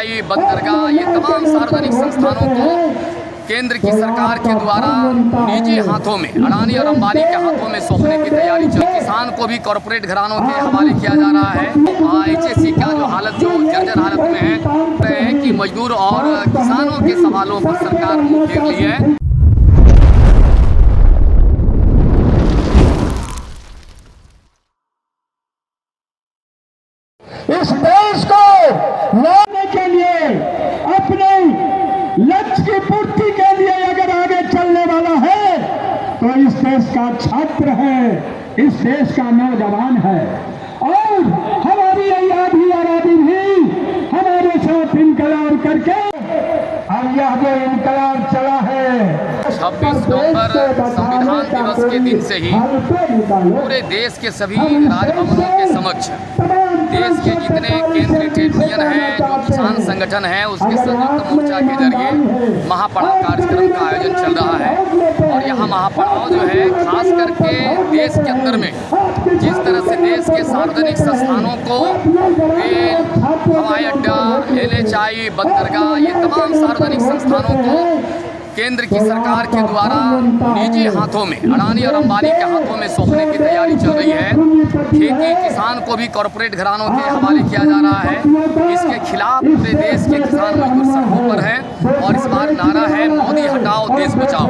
एलएचआई, बंदरगाह, ये तमाम सार्वजनिक संस्थानों को केंद्र की सरकार के द्वारा निजी हाथों में, अडानी और अंबानी के हाथों में सौंपने की तैयारी चल रही है। किसान को भी कॉरपोरेट घरानों के हवाले किया जा रहा है। एचएससी का जो हालत जो जर्जर हालत में है कि मजदूर और किसानों के सवालों पर सरकार मुंह फेर ली है। इस देश को लाने के लिए, अपने लक्ष्य की पूर्ति के लिए अगर आगे चलने वाला है तो इस देश का छात्र है, इस देश का नौजवान है। और हमारी आज़ादी भी हमारे साथ इनकलाब करके अब यह जो इनकलाब चला है 26 नवंबर संविधान दिवस के दिन से ही पूरे देश के सभी राजभवनों के समक्ष देश के जितने केंद्रीय ट्रेड यूनियन हैं, जो किसान संगठन है, उसके संयुक्त मोर्चा के जरिए महापड़ाव कार्यक्रम का आयोजन चल रहा है। और यहाँ महापड़ाव जो है खास करके देश के अंदर में जिस तरह से देश के सार्वजनिक संस्थानों को रेल, हवाई अड्डा, एलएचआई, बंदरगाह, ये तमाम सार्वजनिक संस्थानों को केंद्र की सरकार के द्वारा निजी हाथों में, अडानी और अंबानी के हाथों में सौंपने की तैयारी चल रही है। खेती किसान को भी कॉरपोरेट घरानों के हवाले किया जा रहा है। इसके खिलाफ पूरे देश के किसान मजदूर सड़कों पर हैं और इस बार नारा है मोदी हटाओ देश बचाओ।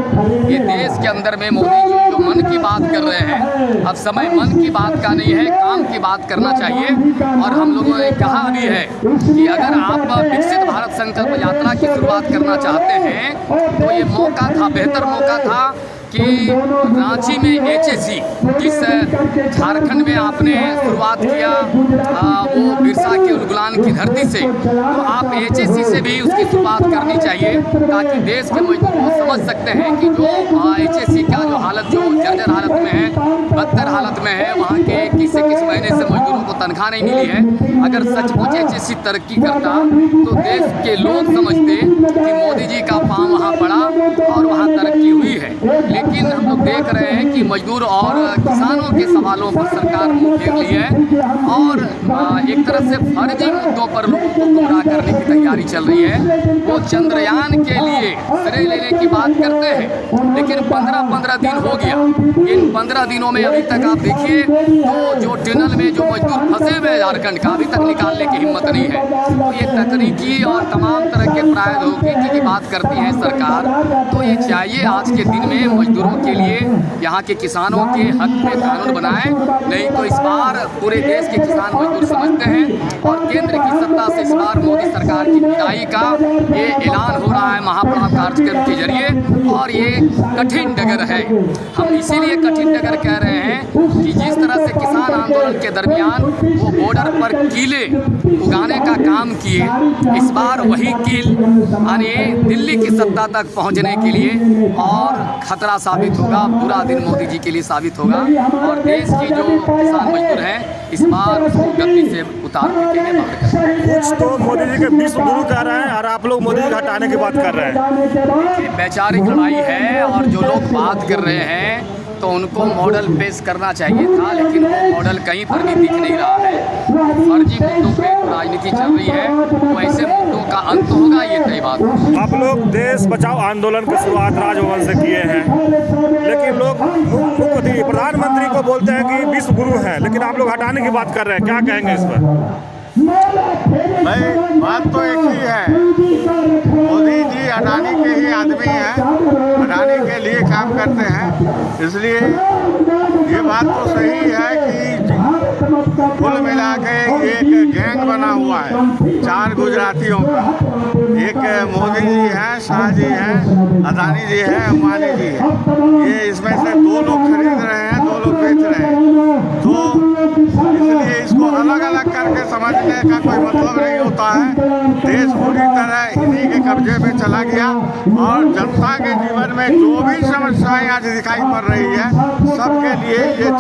ये देश के अंदर में मोदी जी जो मन की बात कर रहे हैं, अब समय मन की बात का नहीं है, काम की बात करना चाहिए। और हम लोगों ने कहा भी है कि अगर आप विकसित भारत संकल्प यात्रा की शुरुआत करना चाहते हैं तो ये मौका था, बेहतर मौका था कि रांची में एचएससी, जिस झारखंड में आपने शुरुआत किया वो बिरसा के उलगुलान की धरती से, तो आप एचएससी से भी उसकी शुरुआत करनी चाहिए ताकि देश के मजदूर को समझ सकते हैं कि जो एचएससी का जो हालत जो जर्जर हालत में है, बदतर हालत में है, वहाँ के 21 से 21 महीने से मजदूरों को तनख्वाह नहीं मिली है। अगर सचमुच एचएससी तरक्की करता तो देश के लोग समझते कि मोदी जी का पाँव वहाँ पड़ा और वहाँ तरक्की हुई है। लेकिन हम लोग देख रहे हैं कि मजदूर और किसानों के सवालों पर सरकार मुंह फेर ली है और एक तरह से फर्जी मुद्दों पर लोगों को गुमराह करने की तैयारी चल रही है। वो चंद्रयान के लिए श्रेय लेने की बात करते हैं, लेकिन 15 दिन हो गया। इन 15 दिनों में अभी तक आप देखिए तो जो टनल में जो मजदूर फंसे हुए झारखंड का, अभी तक निकालने की हिम्मत नहीं है। तो ये तकनीकी और तमाम तरह के प्रौद्योगिकी की बात करती है सरकार, तो ये चाहिए आज के दिन में मजदूरों के लिए, यहाँ के किसानों के हक में कानून बनाए। नहीं तो इस बार पूरे देश के किसान मजदूर समझते हैं और केंद्र की सत्ता से इस बार मोदी सरकार की विदाई का ये ऐलान हो रहा है महापड़ाव कार्यक्रम के जरिए। और ये कठिन डगर है, हम इसीलिए कठिन डगर कह रहे हैं कि जिस तरह से किसान आंदोलन के दरमियान वो बॉर्डर पर कीले उगाने का काम किए, इस बार वही कील यानी दिल्ली की सत्ता तक पहुँचने के लिए और खतरा साबित होगा, बुरा दिन मोदी जी के लिए साबित होगा। और देश की जो किसान मजदूर हैं इस बार उसको गद्दी से उतार फेंकेंगे, बाहर करेंगे। कुछ तो मोदी जी के विश्व गुरु कह रहे हैं और आप लोग मोदी जी को हटाने की बात कर रहे हैं। वैचारिक लड़ाई है और जो लोग बात कर रहे हैं तो उनको मॉडल पेश करना चाहिए था, लेकिन वो मॉडल कहीं पर भी दिख नहीं रहा है। फर्जी मुद्दों पे राजनीति चल रही है, तो ऐसे मुद्दों का अंत होगा, ये तय बात। आप लोग देश बचाओ आंदोलन की शुरुआत राजभवन से किए हैं, लेकिन लोग मुख्यमंत्री प्रधानमंत्री को बोलते हैं कि विश्व गुरु हैं, लेकिन आप लोग हटाने की बात कर रहे हैं, क्या कहेंगे इस पर? भाई बात तो एक ही है, मोदी जी अडानी के ही आदमी हैं, अडानी के लिए काम करते हैं। इसलिए ये बात तो सही है कि कुल मिला के एक गैंग बना हुआ है 4 गुजरातियों का। एक मोदी जी हैं, शाह जी हैं, अडानी जी हैं, अंबानी जी हैं। ये इसमें से 2 लोग खरीद रहे हैं, 2 लोग बेच रहे हैं। तो इसलिए इसको अलग अलग करके समझने का कोई मतलब नहीं होता है। देश पूरी तरह इन्हीं के कब्जे में चला गया और जनता के जीवन में जो भी समस्याएं आज दिखाई पड़ रही है, सबके लिए ये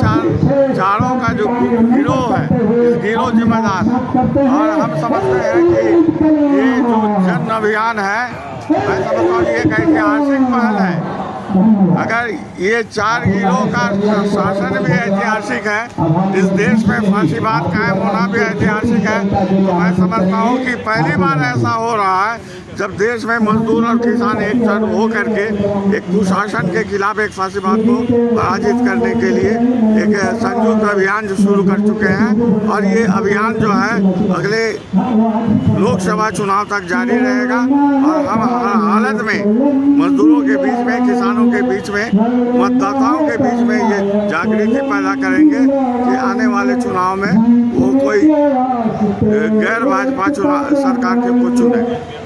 चारों का जो गिरोह है, इस गिरोह जिम्मेदार है। और हम समझते हैं कि ये जो जन अभियान है, मैं समझता हूँ ये एक ऐतिहासिक पहल है अगर ये 4 गिरोह का शासन भी ऐतिहासिक है, इस देश में फांसीवाद कायम होना भी ऐतिहासिक है, तो मैं समझता हूँ कि पहली बार ऐसा हो रहा है जब देश में मजदूर और किसान एकजुट हो करके एक कुशासन के खिलाफ एक फांसीवाद को पराजित करने के लिए एक संयुक्त अभियान जो शुरू कर चुके हैं, और ये अभियान जो है अगले लोकसभा चुनाव तक जारी रहेगा। और हम हर हालत में मजदूरों के बीच में, किसानों के बीच में, मतदाताओं के बीच में ये जागृति पैदा करेंगे कि आने वाले चुनाव में वो कोई गैर भाजपा सरकार को चुने।